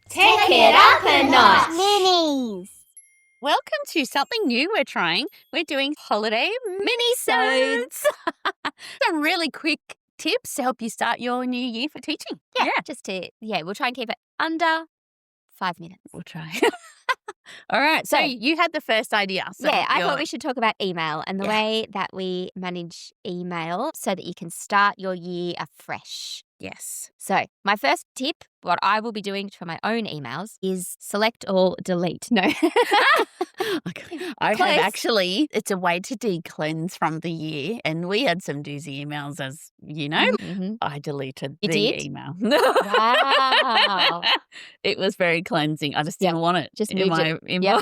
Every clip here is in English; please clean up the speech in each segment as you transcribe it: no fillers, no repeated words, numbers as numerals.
Take it up a notch. Minis. Welcome to something new we're trying. We're doing holiday mini-sodes. Some really quick tips to help you start your new year for teaching. We'll try and keep it under 5 minutes. We'll try. All right. So you had the first idea. So I thought we should talk about email and the way that we manage email so that you can start your year afresh. Yes. So my first tip, what I will be doing for my own emails is select all, delete. No. I have actually, it's a way to de-cleanse from the year. And we had some doozy emails, as you know. Mm-hmm. I deleted You the did? email. Wow. It was very cleansing. I just didn't want it Just in moved my it. inbox. Yep.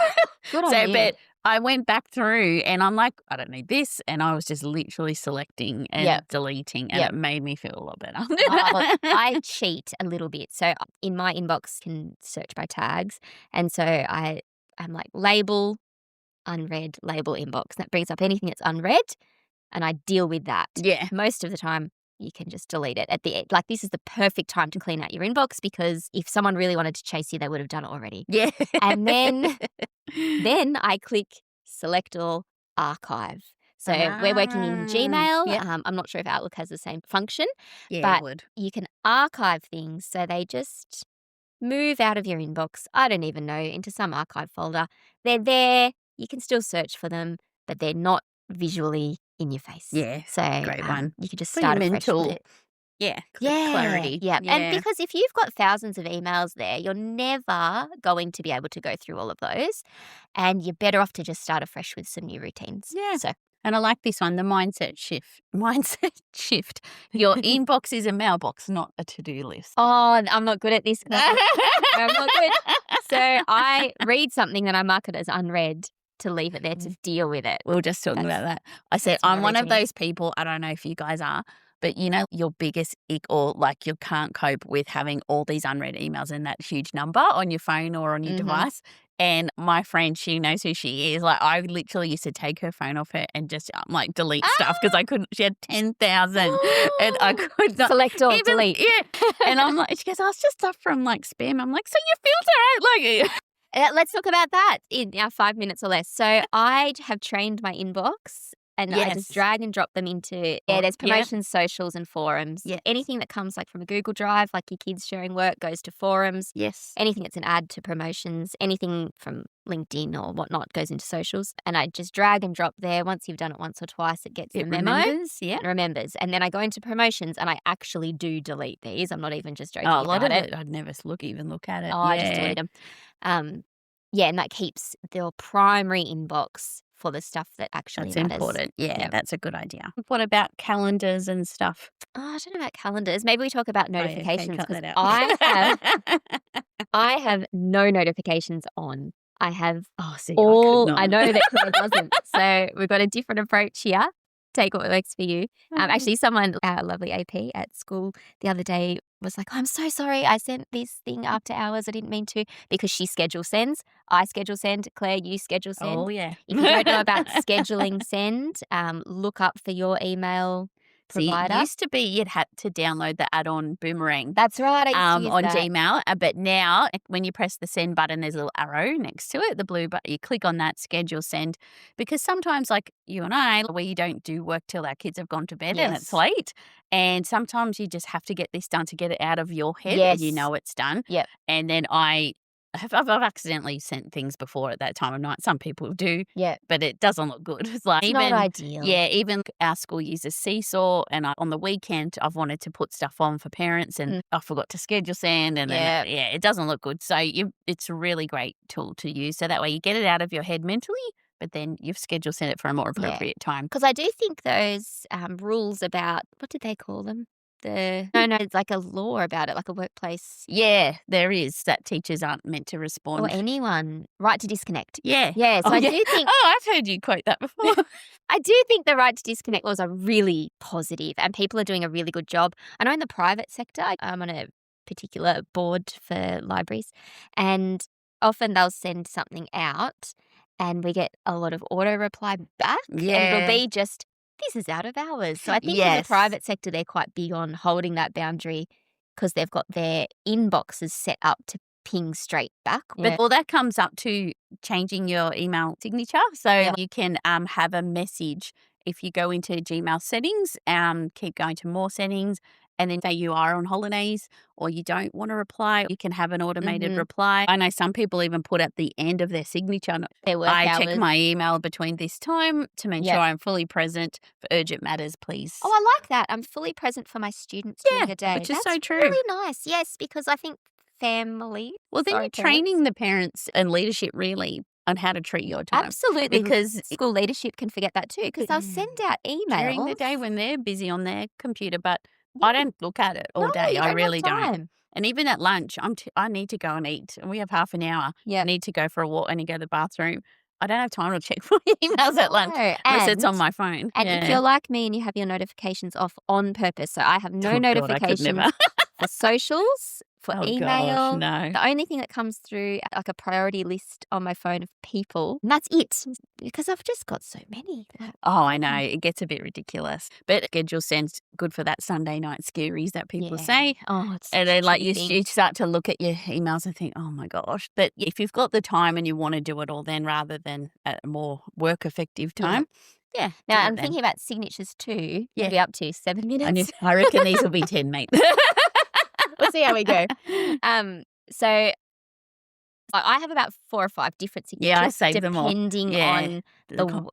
Good on you. But I went back through and I'm like, I don't need this. And I was just literally selecting and deleting, and it made me feel a lot better. I cheat a little bit. So in my inbox, can search by tags. And so I'm like label, unread, label, inbox. That brings up anything that's unread and I deal with that. Yeah. Most of the time, you can just delete it at the end. Like, this is the perfect time to clean out your inbox because if someone really wanted to chase you, they would have done it already. Yeah. And then I click select all, archive. So we're working in Gmail. Yep. I'm not sure if Outlook has the same function. Yeah, but it would. You can archive things so they just move out of your inbox. I don't even know, into some archive folder. They're there. You can still search for them, but they're not visually in your face. Yeah. So great one. You could just For start your afresh mental with it. clarity. Yeah. And because if you've got thousands of emails there, you're never going to be able to go through all of those. And you're better off to just start afresh with some new routines. Yeah. So And I like this one, the mindset shift. Your inbox is a mailbox, not a to-do list. Oh, I'm not good at this. I'm not good. So I read something that I mark it as unread to leave it there to deal with it. We were just talking about that. I said, I'm one of those people, I don't know if you guys are, but you know, your biggest ick, or like you can't cope with having all these unread emails and that huge number on your phone or on your device. And my friend, she knows who she is. Like, I literally used to take her phone off her and just like delete stuff because I couldn't. She had 10,000 and I could not select all, delete. Yeah. And I'm like, she goes, oh, it's just stuff from like spam. I'm like, so you filter out like. Let's talk about that in our 5 minutes or less. So I have trained my inbox and I just drag and drop them into, there's promotions, socials and forums. Yeah. Anything that comes like from a Google Drive, like your kids sharing work, goes to forums. Yes. Anything that's an add to promotions, anything from LinkedIn or whatnot goes into socials. And I just drag and drop there. Once you've done it once or twice, it gets the memo. Remembers. And then I go into promotions and I actually do delete these. I'm not even just joking about it. A lot of it, I'd never even look at it. I just delete them. And that keeps the primary inbox for the stuff that actually matters. That's important. Yeah, that's a good idea. What about calendars and stuff? Oh, I don't know about calendars. Maybe we talk about notifications. Cut that out. I have no notifications on. I have all. I know that Claire doesn't. So we've got a different approach here. Take what works for you. Actually, someone, our lovely AP at school the other day was like, oh, I'm so sorry. I sent this thing after hours. I didn't mean to, because she schedule sends. I schedule send. Claire, you schedule send. Oh, yeah. If you don't know about scheduling send, look up for your email provider. It used to be you'd had to download the add-on Boomerang. That's right. I used to use on that. Gmail. But now when you press the send button, there's a little arrow next to it, the blue button. You click on that, schedule send. Because sometimes, like you and I, we don't do work till our kids have gone to bed and it's late. And sometimes you just have to get this done to get it out of your head and you know it's done. Yep. And then I've accidentally sent things before at that time of night. Some people do, but it doesn't look good. It's like not ideal. Yeah, even our school uses Seesaw, and on the weekend I've wanted to put stuff on for parents, and I forgot to schedule send, and then it doesn't look good. So it's a really great tool to use. So that way you get it out of your head mentally, but then you've scheduled send it for a more appropriate time. Because I do think those rules about, what did they call them? It's like a law about it, like a workplace. Yeah, there is, that teachers aren't meant to respond. Or anyone. Right to disconnect. Yeah. Yeah, so I do think... Oh, I've heard you quote that before. I do think the right to disconnect laws are really positive and people are doing a really good job. I know in the private sector, I'm on a particular board for libraries, and often they'll send something out and we get a lot of auto reply back. And it'll be just this is out of hours. So I think in the Yes. private sector, they're quite big on holding that boundary because they've got their inboxes set up to ping straight back. But all that comes up to changing your email signature. So you can have a message if you go into Gmail settings, keep going to more settings, and then say you are on holidays or you don't want to reply, you can have an automated reply. I know some people even put at the end of their signature, Their work I hours. check my email between this time to make sure I'm fully present for urgent matters, please. Oh, I like that. I'm fully present for my students during the day. which is That's so true. really nice. Yes, because I think family. Well, then sorry, you're parents. training the parents and leadership really on how to treat your time. Absolutely, Because school leadership can forget that too because they'll send out emails during the day when they're busy on their computer, but I don't look at it all No, day. you I don't really have don't. time. And even at lunch, I need to go and eat. And we have half an hour. Yeah. I need to go for a walk and go to the bathroom. I don't have time to check my emails at lunch No, unless it's on and- my phone. And if you're like me and you have your notifications off on purpose, so I have no Oh, God, I could notifications never. for socials, for Oh, email. gosh, no. The only thing that comes through like a priority list on my phone of people, and that's it because I've just got so many. Oh, I know. It gets a bit ridiculous. But schedule sends good for that Sunday night scaries that people say. Oh, it's And then, like, you cheating. start to look at your emails and think, oh, my gosh. But if you've got the time and you want to do it all then rather than at a more work-effective time, Now, do I'm it then. thinking about signatures too. Yeah. Maybe up to 7 minutes. I reckon these will be 10, mate. We'll see how we go. So I have about 4 or 5 different signatures. Yeah, I save them all. Depending on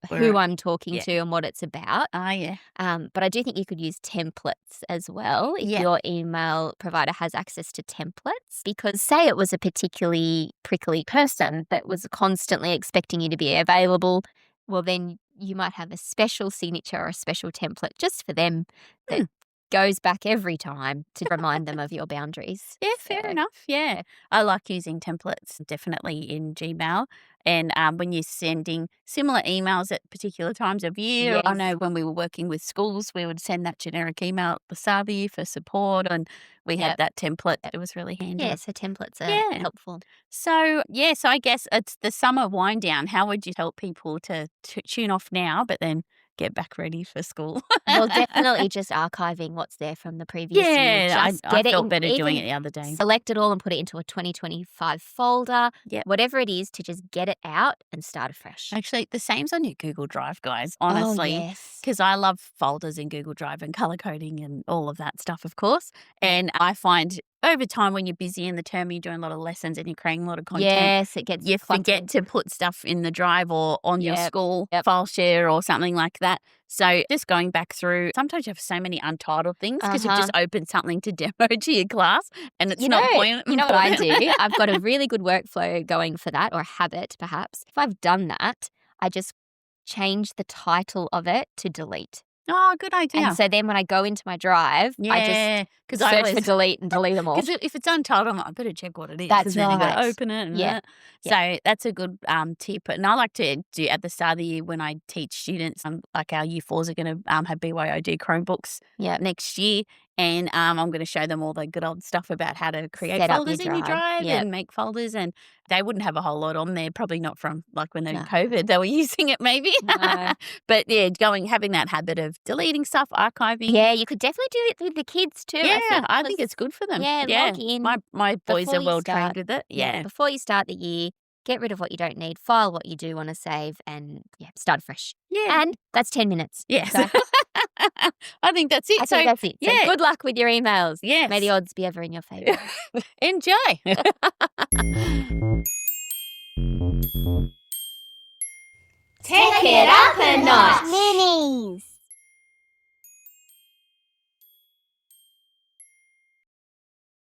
Where who I'm talking to and what it's about. Ah, yeah. But I do think you could use templates as well if your email provider has access to templates. Because say it was a particularly prickly person that was constantly expecting you to be available, well, then you might have a special signature or a special template just for them that goes back every time to remind them of your boundaries. Yeah, fair enough. Yeah. I like using templates definitely in Gmail. And when you're sending similar emails at particular times of year, I Yes. know when we were working with schools, we would send that generic email at the start of the year for support, and we had that template. It was really handy. Yeah, so templates are helpful. So, so I guess it's the summer wind down. How would you help people to tune off now, but then get back ready for school? Well, definitely just archiving what's there from the previous year. Yeah, Just I get it felt in- better doing even it the other day. Select it all and put it into a 2025 folder. Yep. Whatever it is, to just get it out and start afresh. Actually, the same's on your Google Drive, guys, honestly. Oh, yes. Because I love folders in Google Drive and color coding and all of that stuff, of course. And I find over time when you're busy in the term, you're doing a lot of lessons and you're creating a lot of content. Yes, it gets You forget cluttered. to put stuff in the drive or on your Yep, school yep. file share or something like that. So just going back through, sometimes you have so many untitled things because you've just opened something to demo to your class and it's not point. You know what I do? I've got a really good workflow going for that, or a habit perhaps. If I've done that, I just change the title of it to delete. Oh, good idea. And so then when I go into my drive, I just search for delete and delete them all. Because if it's untitled, I'm like, I better check what it is. That's 'cause then you got to right. open it. And Yeah. So that's a good tip. And I like to do at the start of the year when I teach students, like our year 4s are going to have BYOD Chromebooks next year. And I'm going to show them all the good old stuff about how to create Set up folders your in your drive. drive Yep. and make folders. And they wouldn't have a whole lot on there, probably not from like when they're in No. COVID, they were using it maybe. No. But yeah, having that habit of deleting stuff, archiving. Yeah, you could definitely do it with the kids too. Yeah, I think because- it's good for them. Yeah, log in My boys before are you well start. trained with it. Yeah. Before you start the year, get rid of what you don't need, file what you do want to save, and start fresh. Yeah. And that's 10 minutes. Yes. So I think that's it. I think that's it. So yeah. good luck with your emails. Yes. May the odds be ever in your favour. Enjoy. Take it up a notch. Minis.